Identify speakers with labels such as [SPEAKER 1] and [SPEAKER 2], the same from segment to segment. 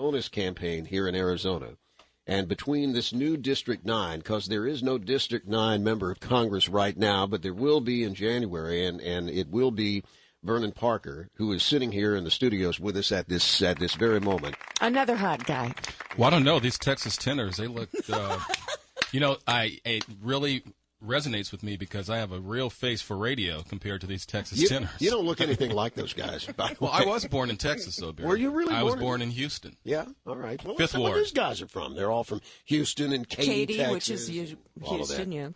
[SPEAKER 1] onus campaign here in Arizona. And between this new District 9, because there is no District 9 member of Congress right now, but there will be in January, and it will be Vernon Parker, who is sitting here in the studios with us at this very moment.
[SPEAKER 2] Another hot guy.
[SPEAKER 3] Well, I don't know. These Texas tenors, they look, it really resonates with me because I have a real face for radio compared to these Texas tenors.
[SPEAKER 1] You don't look anything like those guys.
[SPEAKER 3] Well, I was born in Texas, though, Barry.
[SPEAKER 1] Were you really?
[SPEAKER 3] I was born in Houston.
[SPEAKER 1] Yeah, all right. Well,
[SPEAKER 3] Fifth
[SPEAKER 1] that's where
[SPEAKER 3] Ward.
[SPEAKER 1] these guys are from. They're all from Houston and Katy, Texas,
[SPEAKER 2] which is Houston, yeah.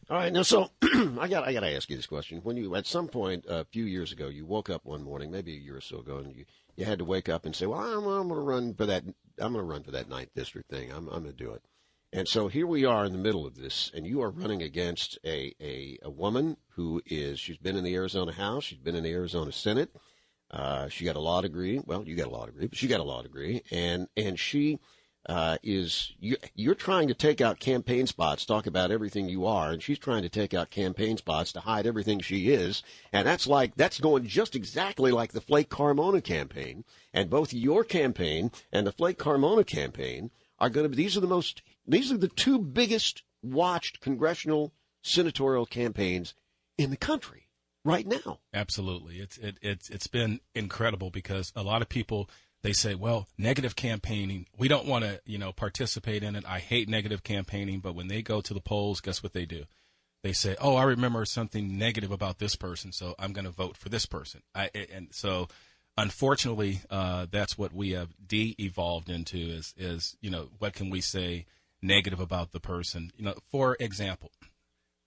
[SPEAKER 1] All right, now so I got to ask you this question. When you at some point a few years ago, you woke up one morning, maybe a year or so ago, and you had to wake up and say, "Well, I'm going to run for that. I'm going to run for that 9th district thing. I'm going to do it." And so here we are in the middle of this, and you are running against a woman she's been in the Arizona House, she's been in the Arizona Senate, she got a law degree. Well, you got a law degree, but she got a law degree, and she you're trying to take out campaign spots, talk about everything you are, and she's trying to take out campaign spots to hide everything she is, and that's going just exactly like the Flake Carmona campaign, and both your campaign and the Flake Carmona campaign are going to be these are the two biggest watched congressional senatorial campaigns in the country right now.
[SPEAKER 3] Absolutely. It's been incredible because a lot of people, they say, well, negative campaigning, we don't want to, participate in it. I hate negative campaigning. But when they go to the polls, guess what they do? They say, oh, I remember something negative about this person, so I'm going to vote for this person. And so unfortunately, that's what we have de-evolved into is, what can we say negative about the person? For example,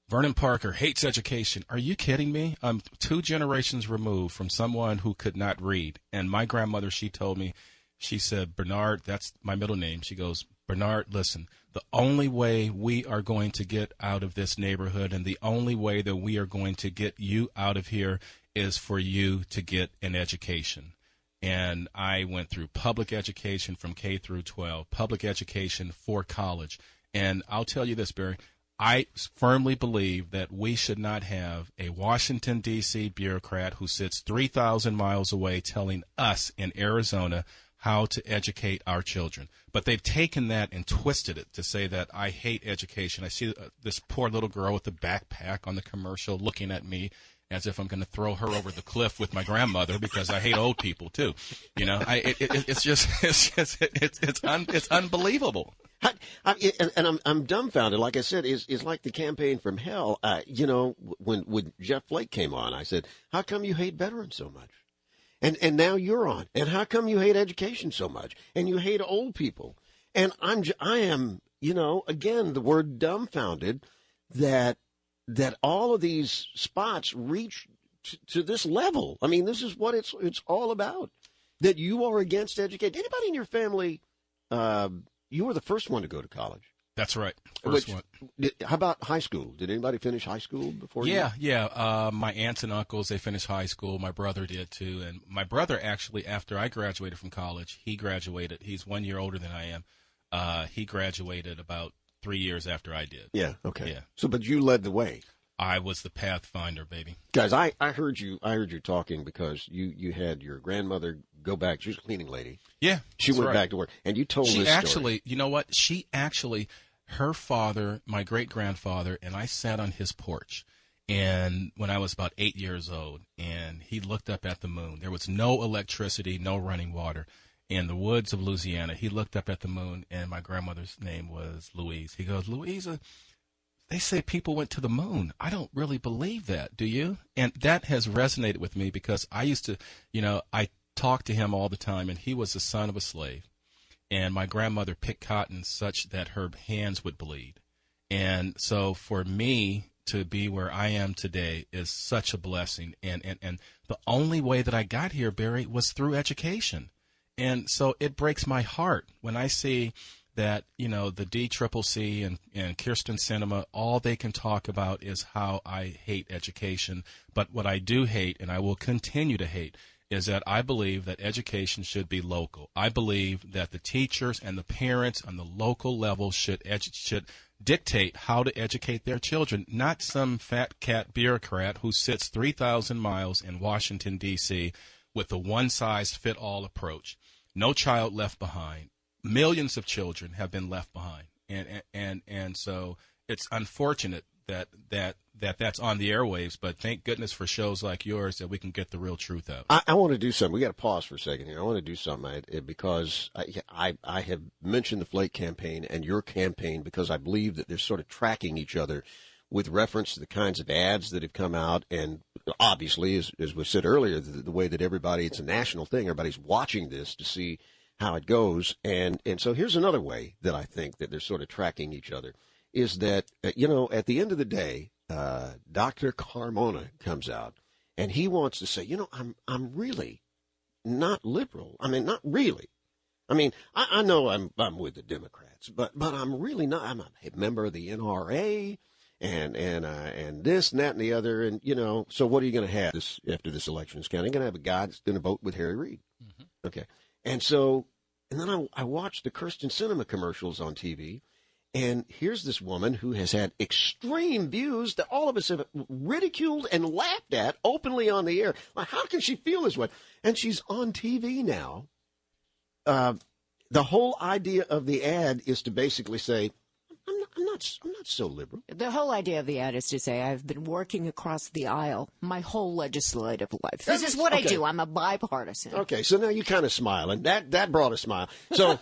[SPEAKER 3] Vernon Parker hates education. Are you kidding me? I'm 2 generations removed from someone who could not read. And my grandmother, she told me, she said, Bernard, that's my middle name. She goes, Bernard, listen, the only way we are going to get out of this neighborhood and the only way that we are going to get you out of here is for you to get an education. And I went through public education from K through 12, public education for college. And I'll tell you this, Barry, I firmly believe that we should not have a Washington, D.C. bureaucrat who sits 3,000 miles away telling us in Arizona how to educate our children. But they've taken that and twisted it to say that I hate education. I see this poor little girl with the backpack on the commercial looking at me as if I'm going to throw her over the cliff with my grandmother because I hate old people too. It's unbelievable.
[SPEAKER 1] I'm dumbfounded. Like I said, is like the campaign from hell. When Jeff Flake came on, I said, "How come you hate veterans so much?" And now you're on. And how come you hate education so much? And you hate old people. And I am, again, the word dumbfounded that all of these spots reach to this level. I mean, this is what it's all about, that you are against education. Anybody in your family, you were the first one to go to college.
[SPEAKER 3] That's right. First one.
[SPEAKER 1] How about high school? Did anybody finish high school before you?
[SPEAKER 3] Yeah. My aunts and uncles, they finished high school. My brother did too. And my brother actually, after I graduated from college, he graduated. He's 1 year older than I am. He graduated about 3 years after I did.
[SPEAKER 1] Yeah. Okay.
[SPEAKER 3] Yeah.
[SPEAKER 1] So, but you led the way.
[SPEAKER 3] I was the pathfinder, baby.
[SPEAKER 1] Guys, I heard you talking because you had your grandmother go back. She was a cleaning lady.
[SPEAKER 3] Yeah.
[SPEAKER 1] She went back to work, and you told this story.
[SPEAKER 3] Actually, you know what? Her father, my great-grandfather, and I sat on his porch and when I was about 8 years old, and he looked up at the moon. There was no electricity, no running water. In the woods of Louisiana, he looked up at the moon, and my grandmother's name was Louise. He goes, Louisa, they say people went to the moon. I don't really believe that. Do you? And that has resonated with me because I used to, I talked to him all the time, and he was the son of a slave. And my grandmother picked cotton such that her hands would bleed. And so for me to be where I am today is such a blessing. And the only way that I got here, Barry, was through education. And so it breaks my heart when I see that, the DCCC and Kirsten Sinema, all they can talk about is how I hate education. But what I do hate, and I will continue to hate, is that I believe that education should be local. I believe that the teachers and the parents on the local level should dictate how to educate their children, not some fat cat bureaucrat who sits 3,000 miles in Washington, D.C. with a one-size-fit-all approach. No child left behind. Millions of children have been left behind, and so it's unfortunate that's on the airwaves. But thank goodness for shows like yours that we can get the real truth out.
[SPEAKER 1] I want to do something. We got to pause for a second here. I want to do something because I have mentioned the Flake campaign and your campaign because I believe that they're sort of tracking each other with reference to the kinds of ads that have come out, and obviously, as was said earlier, the way that it's a national thing. Everybody's watching this to see how it goes, and so here's another way that I think that they're sort of tracking each other, is that, at the end of the day, Dr. Carmona comes out, and he wants to say, I'm really not liberal. I mean, not really. I mean, I know I'm with the Democrats, but I'm really not. I'm a member of the NRA. And this and that and the other, and so what are you going to have after this election is counting? You're going to have a guy that's going to vote with Harry Reid, okay? And then I watched the Kirsten Sinema commercials on TV, and here's this woman who has had extreme views that all of us have ridiculed and laughed at openly on the air. Like, how can she feel this way? And she's on TV now. The whole idea of the ad is to basically say, I'm not so liberal.
[SPEAKER 2] The whole idea of the ad is to say, I've been working across the aisle my whole legislative life. This is what I do. I'm a bipartisan.
[SPEAKER 1] Okay, so now you kind of smile, and that brought a smile. So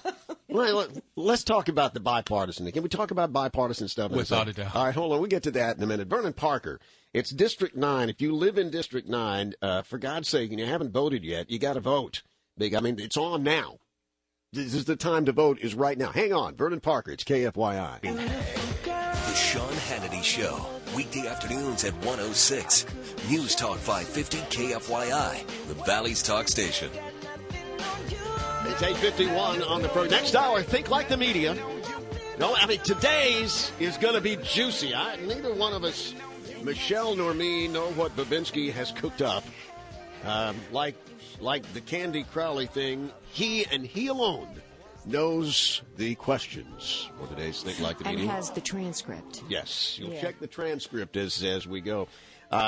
[SPEAKER 1] let's talk about the bipartisan. Can we talk about bipartisan stuff?
[SPEAKER 3] Without a doubt.
[SPEAKER 1] All right, hold on. We'll get to that in a minute. Vernon Parker, it's District 9. If you live in District 9, for God's sake, and you haven't voted yet, you got to vote. It's on now. This is the time to vote is right now. Hang on. Vernon Parker, it's KFYI.
[SPEAKER 4] The Sean Hannity Show, weekday afternoons at 1:06. News Talk 550 KFYI, the Valley's talk station.
[SPEAKER 1] It's 8:51 on the program. Next hour, think like the media. No, today's is going to be juicy. Neither one of us, Michelle nor me, know what Babinski has cooked up. Like the Candy Crowley thing, he and he alone knows the questions for today's Think Like the Media.
[SPEAKER 2] And has the transcript.
[SPEAKER 1] Yes, you'll check the transcript as we go.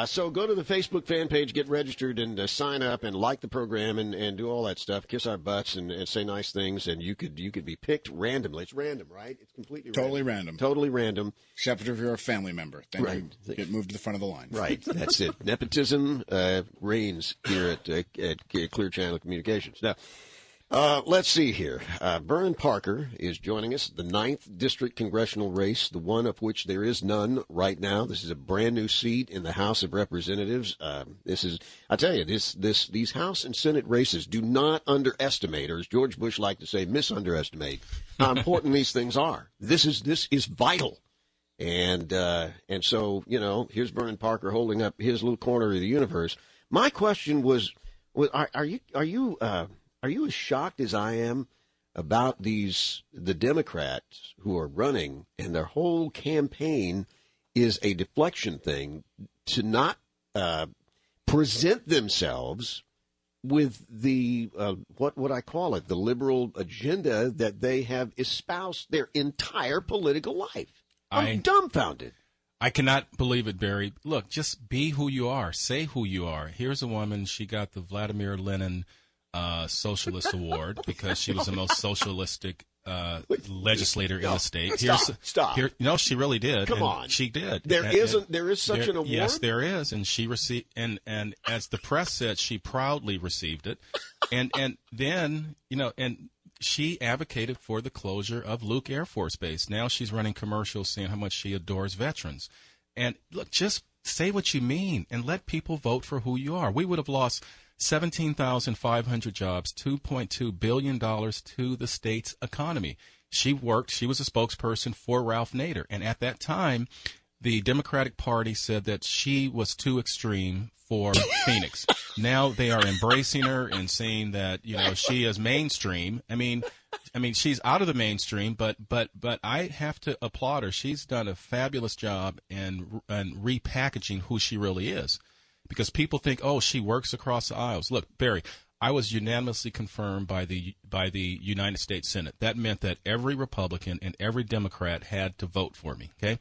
[SPEAKER 1] So go to the Facebook fan page, get registered, and sign up and like the program and do all that stuff. Kiss our butts and say nice things, and you could be picked randomly. It's random, right? It's completely
[SPEAKER 5] totally random.
[SPEAKER 1] Totally random.
[SPEAKER 5] Except if you're a family member, then
[SPEAKER 1] right.
[SPEAKER 5] you get moved to the front of the line.
[SPEAKER 1] Right. That's it. Nepotism reigns here at Clear Channel Communications. Now, let's see here. Vernon Parker is joining us, the 9th District Congressional race, the one of which there is none right now. This is a brand new seat in the House of Representatives. I tell you, these House and Senate races do not underestimate, or as George Bush liked to say, misunderestimate how important these things are. This is vital. And so, here's Vernon Parker holding up his little corner of the universe. My question was are you as shocked as I am about the Democrats who are running, and their whole campaign is a deflection thing to not present themselves with the what I call it, the liberal agenda that they have espoused their entire political life? I'm dumbfounded.
[SPEAKER 3] I cannot believe it, Barry. Look, just be who you are. Say who you are. Here's a woman. She got the Vladimir Lenin Socialist Award because she was the most socialistic legislator in the state.
[SPEAKER 1] Stop.
[SPEAKER 3] She really did.
[SPEAKER 1] Come on.
[SPEAKER 3] She did.
[SPEAKER 1] There is such an award?
[SPEAKER 3] Yes, there is. And she received, and as the press said, she proudly received it. And then, and she advocated for the closure of Luke Air Force Base. Now she's running commercials saying how much she adores veterans. And look, just say what you mean and let people vote for who you are. We would have lost 17,500 jobs, $2.2 billion to the state's economy. She was a spokesperson for Ralph Nader. And at that time, the Democratic Party said that she was too extreme for Phoenix. Now they are embracing her and saying that, she is mainstream. I mean, she's out of the mainstream, but I have to applaud her. She's done a fabulous job in repackaging who she really is. Because people think, she works across the aisles. Look, Barry, I was unanimously confirmed by the United States Senate. That meant that every Republican and every Democrat had to vote for me. Okay,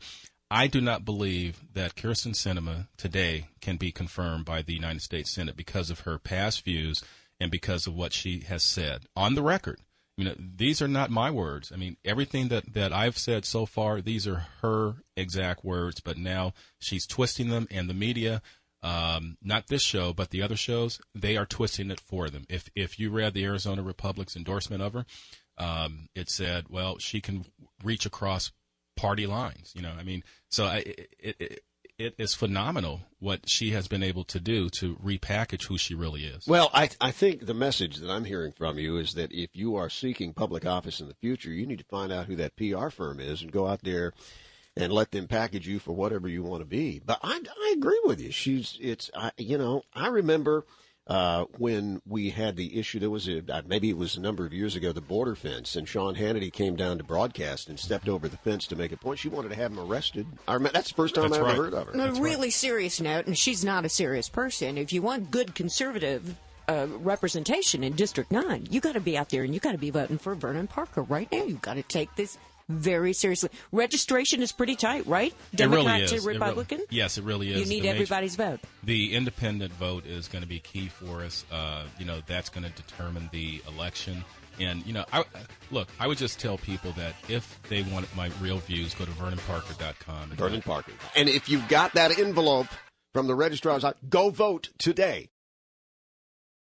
[SPEAKER 3] I do not believe that Kirsten Sinema today can be confirmed by the United States Senate because of her past views and because of what she has said on the record. These are not my words. I mean, everything that I've said so far, these are her exact words, but now she's twisting them, and the media, not this show, but the other shows, they are twisting it for them. If you read the Arizona Republic's endorsement of her, it said, well, she can reach across party lines. So it is phenomenal what she has been able to do to repackage who she really is.
[SPEAKER 1] Well, I think the message that I'm hearing from you is that if you are seeking public office in the future, you need to find out who that PR firm is and go out there and let them package you for whatever you want to be. But I agree with you. I remember when we had the issue, there was maybe it was a number of years ago, the border fence, and Sean Hannity came down to broadcast and stepped over the fence to make a point. She wanted to have him arrested. That's the first time I ever heard of her.
[SPEAKER 2] On a really serious note, and she's not a serious person, if you want good conservative representation in District 9, you got to be out there and you got to be voting for Vernon Parker right now. You've got to take this very seriously. Registration is pretty tight, right? Democrat
[SPEAKER 3] to
[SPEAKER 2] Republican?
[SPEAKER 3] Yes, it really is.
[SPEAKER 2] You need everybody's vote.
[SPEAKER 3] The independent vote is going to be key for us. That's going to determine the election. And, I would just tell people that if they want my real views, go to VernonParker.com.
[SPEAKER 1] Vernon Parker. And if you've got that envelope from the registrar's, go vote today.